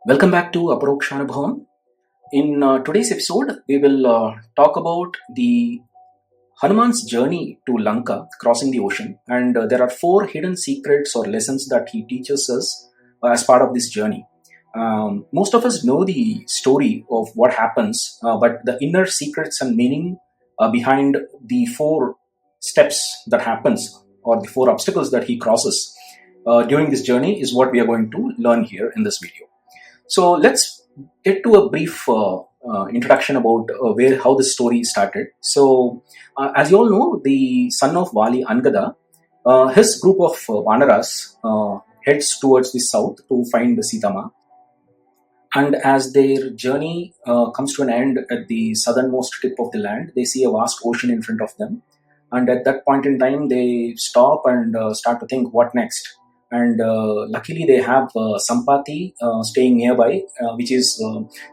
Welcome back to Aparokshanabhavam. In today's episode, we will talk about the Hanuman's journey to Lanka, crossing the ocean, and there are four hidden secrets or lessons that he teaches us as part of this journey. Most of us know the story of what happens, but the inner secrets and meaning behind the four steps that happens or the four obstacles that he crosses during this journey is what we are going to learn here in this video. So let's get to a brief introduction about how this story started. So, as you all know, the son of Vali, Angada, his group of Vanaras heads towards the south to find Sitama. And as their journey comes to an end at the southernmost tip of the land, they see a vast ocean in front of them. And at that point in time, they stop and start to think, what next? And luckily they have Sampati staying nearby, which is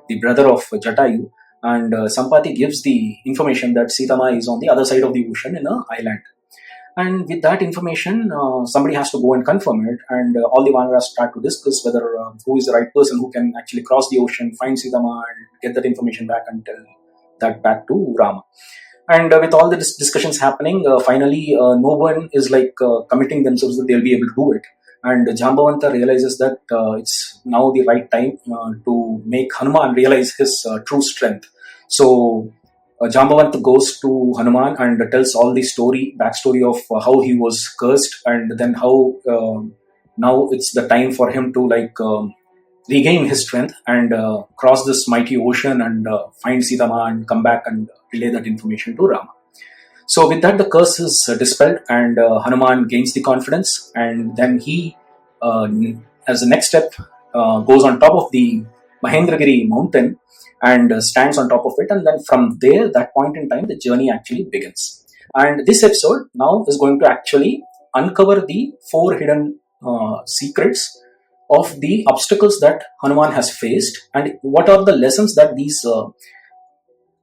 the brother of Jatayu. And Sampati gives the information that Sitama is on the other side of the ocean in an island. And with that information, somebody has to go and confirm it. And all the Vanaras start to discuss whether who is the right person who can actually cross the ocean, find Sitama, and get that information back and tell that back to Rama. And with all the discussions happening, finally, no one is committing themselves that they'll be able to do it. And Jambavanta realizes that it's now the right time to make Hanuman realize his true strength. So Jambavanta goes to Hanuman and tells all the backstory of how he was cursed, and then how now it's the time for him to regain his strength and cross this mighty ocean and find Sitama and come back and relay that information to Rama. So with that, the curse is dispelled, and Hanuman gains the confidence, and then he, as a next step, goes on top of the Mahendragiri mountain and stands on top of it, and then from there, that point in time, the journey actually begins. And this episode now is going to actually uncover the four hidden secrets of the obstacles that Hanuman has faced, and what are the lessons that these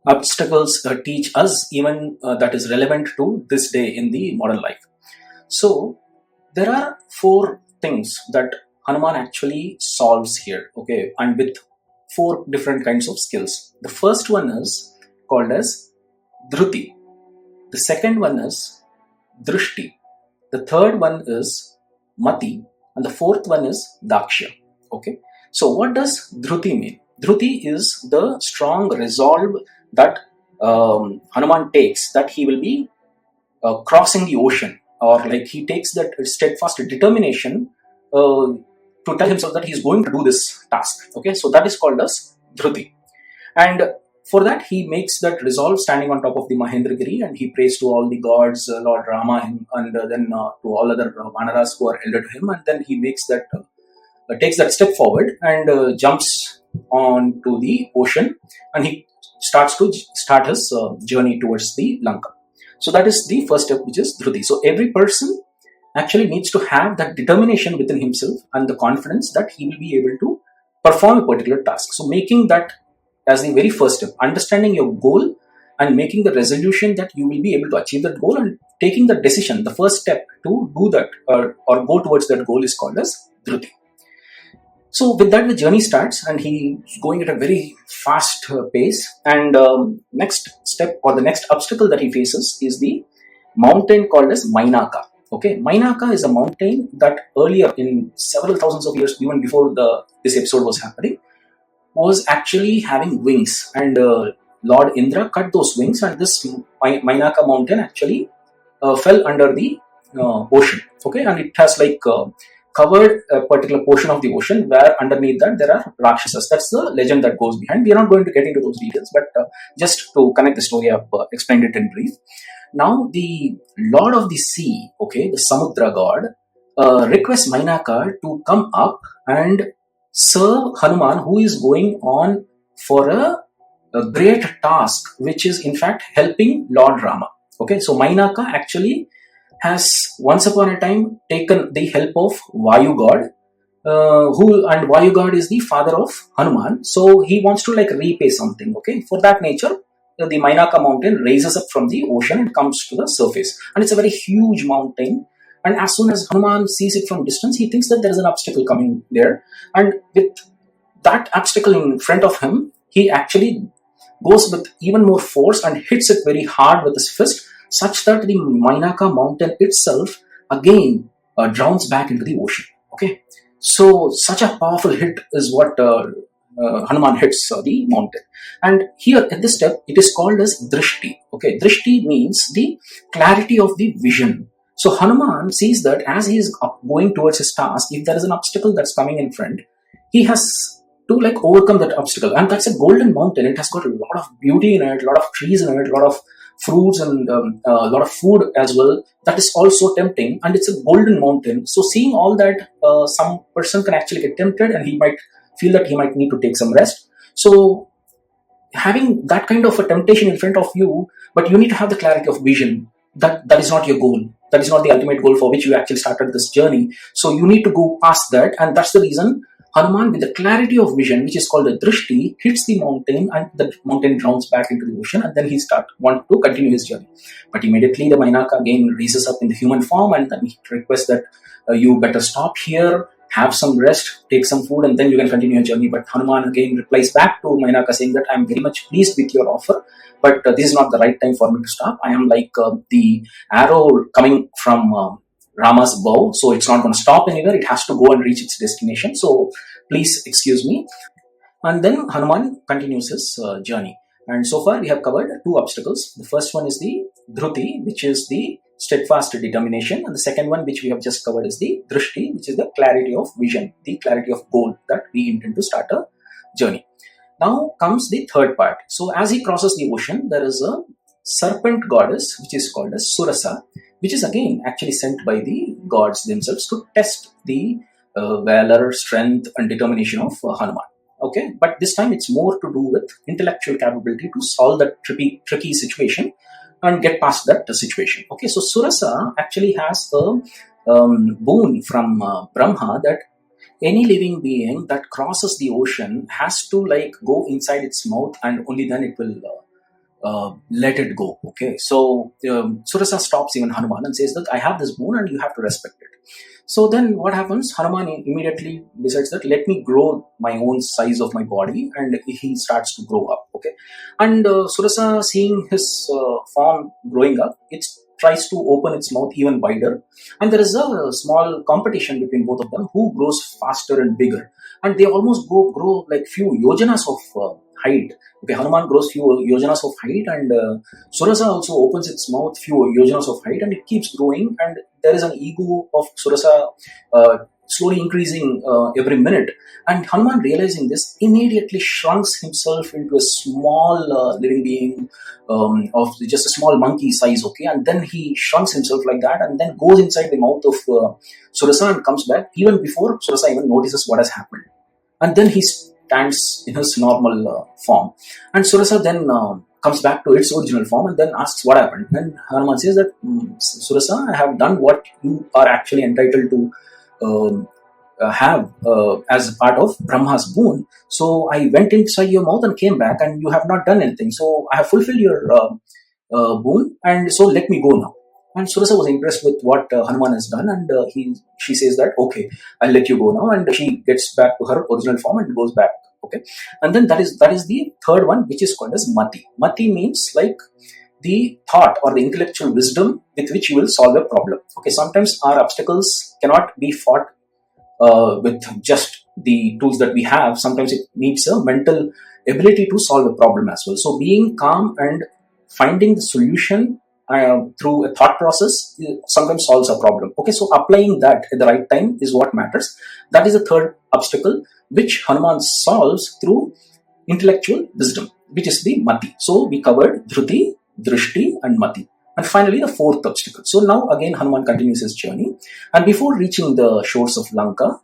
obstacles teach us, even that is relevant to this day in the modern life. So there are four things that Hanuman actually solves here, okay, and with four different kinds of skills. The first one is called as Druti. The second one is Drishti. The third one is Mati, and the fourth one is Dakshyam. Okay, so what does Druti mean? Druti is the strong resolve that Hanuman takes, that he will be crossing the ocean, or he takes that steadfast determination to tell himself that he's going to do this task. Okay, so that is called as Druti. And for that, he makes that resolve standing on top of the Mahendragiri, and he prays to all the gods, Lord Rama, and then to all other Vanaras who are elder to him, and then he makes that takes that step forward and jumps onto the ocean, and he start his journey towards the Lanka. So that is the first step, which is Druti. So every person actually needs to have that determination within himself and the confidence that he will be able to perform a particular task. So making that as the very first step, understanding your goal and making the resolution that you will be able to achieve that goal, and taking the decision, the first step to do that or go towards that goal is called as Druti. So with that, the journey starts, and he's going at a very fast pace. And next step, or the next obstacle that he faces, is the mountain called as Mainaka. Okay, Mainaka is a mountain that earlier, in several thousands of years, even before this episode was happening, was actually having wings. And Lord Indra cut those wings, and this Mainaka mountain actually fell under the ocean. Okay, and it has covered a particular portion of the ocean, where underneath that there are Rakshasas. That's the legend that goes behind. We are not going to get into those details, but just to connect the story up, explained it in brief. Now the Lord of the Sea, okay, the Samudra god, requests Mainaka to come up and serve Hanuman, who is going on for a great task, which is in fact helping Lord Rama. Okay, so Mainaka actually has once upon a time taken the help of Vayu god, and Vayu god is the father of Hanuman. So he wants to repay something. Okay, for that nature, the Mainaka mountain raises up from the ocean and comes to the surface, and it's a very huge mountain. And as soon as Hanuman sees it from distance, he thinks that there is an obstacle coming there, and with that obstacle in front of him, he actually goes with even more force and hits it very hard with his fist, such that the Mainaka mountain itself again drowns back into the ocean. Okay, so such a powerful hit is what Hanuman hits the mountain. And here at this step, it is called as Drishti. Okay, Drishti means the clarity of the vision. So Hanuman sees that as he is going towards his task, if there is an obstacle that's coming in front, he has to like overcome that obstacle. And that's a golden mountain. It has got a lot of beauty in it, a lot of trees in it, a lot of fruits, and a lot of food as well. That is also tempting, and it's a golden mountain. So seeing all that, some person can actually get tempted, and he might feel that he might need to take some rest. So having that kind of a temptation in front of you, but you need to have the clarity of vision. That is not your goal. That is not the ultimate goal for which you actually started this journey. So you need to go past that, and that's the reason Hanuman, with the clarity of vision, which is called a Drishti, hits the mountain, and the mountain drowns back into the ocean, and then he want to continue his journey. But immediately the Mainaka again raises up in the human form, and then he requests that you better stop here, have some rest, take some food, and then you can continue your journey. But Hanuman again replies back to Mainaka saying that I am very much pleased with your offer, but this is not the right time for me to stop. I am like the arrow coming from Rama's bow, so it's not going to stop anywhere. It has to go and reach its destination. So please excuse me. And then Hanuman continues his journey. And so far we have covered two obstacles. The first one is the Druti, which is the steadfast determination, and the second one, which we have just covered, is the Drishti, which is the clarity of vision, the clarity of goal that we intend to start a journey. Now comes the third part. So as he crosses the ocean, there is a serpent goddess, which is called as Surasa, which is again actually sent by the gods themselves to test the valor, strength, and determination of Hanuman. Okay, but this time it's more to do with intellectual capability to solve that tricky situation and get past that situation. Okay, so Surasa actually has a boon from Brahma that any living being that crosses the ocean has to like go inside its mouth, and only then it will let it go. Okay, so Surasa stops even Hanuman and says that I have this boon and you have to respect it. So then what happens? Hanuman immediately decides that let me grow my own size of my body, and he starts to grow up. Okay, and Surasa, seeing his form growing up, it tries to open its mouth even wider, and there is a small competition between both of them who grows faster and bigger, and they almost grow like few yojanas of height. Okay, Hanuman grows few yojanas of height, and Surasa also opens its mouth few yojanas of height, and it keeps growing, and there is an ego of Surasa slowly increasing every minute. And Hanuman, realizing this, immediately shrinks himself into a small living being of just a small monkey size. Okay, and then he shrinks himself like that, and then goes inside the mouth of Surasa and comes back even before Surasa even notices what has happened. And then he stands in his normal form, and Surasa then comes back to its original form and then asks what happened. And Hanuman says that Surasa, I have done what you are actually entitled to have as part of Brahma's boon. So I went inside your mouth and came back, and you have not done anything. So I have fulfilled your boon, and so let me go now. And Surasa was impressed with what Hanuman has done, and she says that okay, I'll let you go now, and she gets back to her original form and goes back. Okay, and then that is the third one, which is called as Mati. Mati means like the thought or the intellectual wisdom with which you will solve a problem. Okay, sometimes our obstacles cannot be fought with just the tools that we have. Sometimes it needs a mental ability to solve a problem as well. So being calm and finding the solution through a thought process sometimes solves a problem. Okay, so applying that at the right time is what matters. That is the third obstacle which Hanuman solves through intellectual wisdom, which is the Mati. So we covered Druti, Drishti, and Mati. And finally, the fourth obstacle. So now again Hanuman continues his journey, and before reaching the shores of Lanka,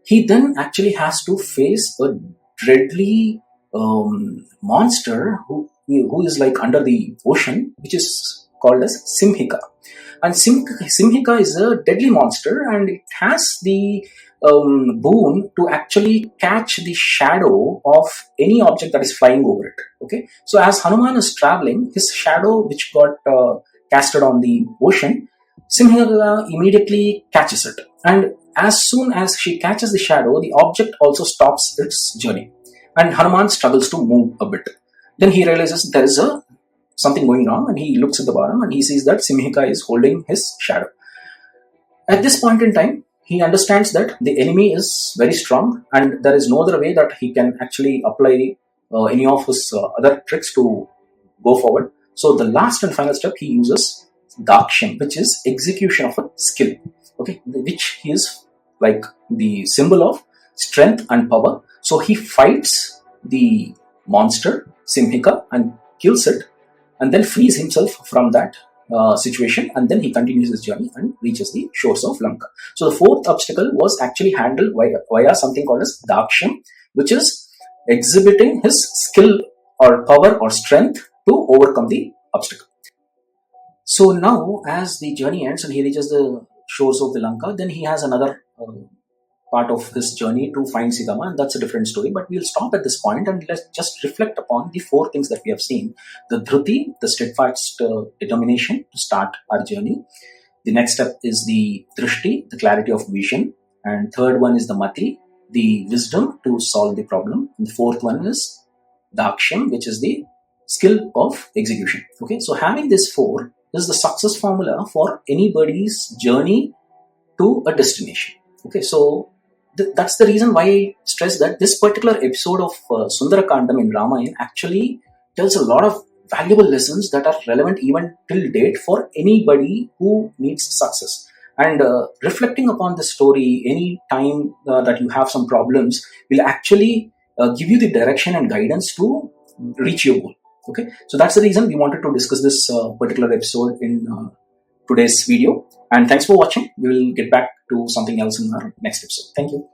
he then actually has to face a deadly monster who is like under the ocean, which is called as Simhika. And Simhika is a deadly monster, and it has the boon to actually catch the shadow of any object that is flying over it. Okay, so as Hanuman is traveling, his shadow, which got casted on the ocean, Simhika immediately catches it, and as soon as she catches the shadow, the object also stops its journey, and Hanuman struggles to move a bit. Then he realizes there is something going wrong, and he looks at the bottom and he sees that Simhika is holding his shadow. At this point in time, he understands that the enemy is very strong, and there is no other way that he can actually apply any of his other tricks to go forward. So the last and final step, he uses Dakshyam, which is execution of a skill, okay, which is like the symbol of strength and power. So he fights the monster Simhika and kills it, and then frees himself from that situation, and then he continues his journey and reaches the shores of Lanka. So the fourth obstacle was actually handled via something called as Dakshyam, which is exhibiting his skill or power or strength to overcome the obstacle. So now, as the journey ends and he reaches the shores of the Lanka, then he has another part of his journey to find Sigama, and that's a different story. But we'll stop at this point and let's just reflect upon the four things that we have seen: the Druti, the steadfast determination to start our journey. The next step is the Drishti, the clarity of vision, and third one is the Mati, the wisdom to solve the problem. And the fourth one is Dakshyam, which is the skill of execution. Okay, so having this four is the success formula for anybody's journey to a destination. Okay, so that's the reason why I stress that this particular episode of Sundarakanda in Ramayan actually tells a lot of valuable lessons that are relevant even till date for anybody who needs success. And reflecting upon the story any time that you have some problems will actually give you the direction and guidance to reach your goal. Okay, so that's the reason we wanted to discuss this particular episode in today's video. And thanks for watching. We will get back to something else in our next episode. Thank you.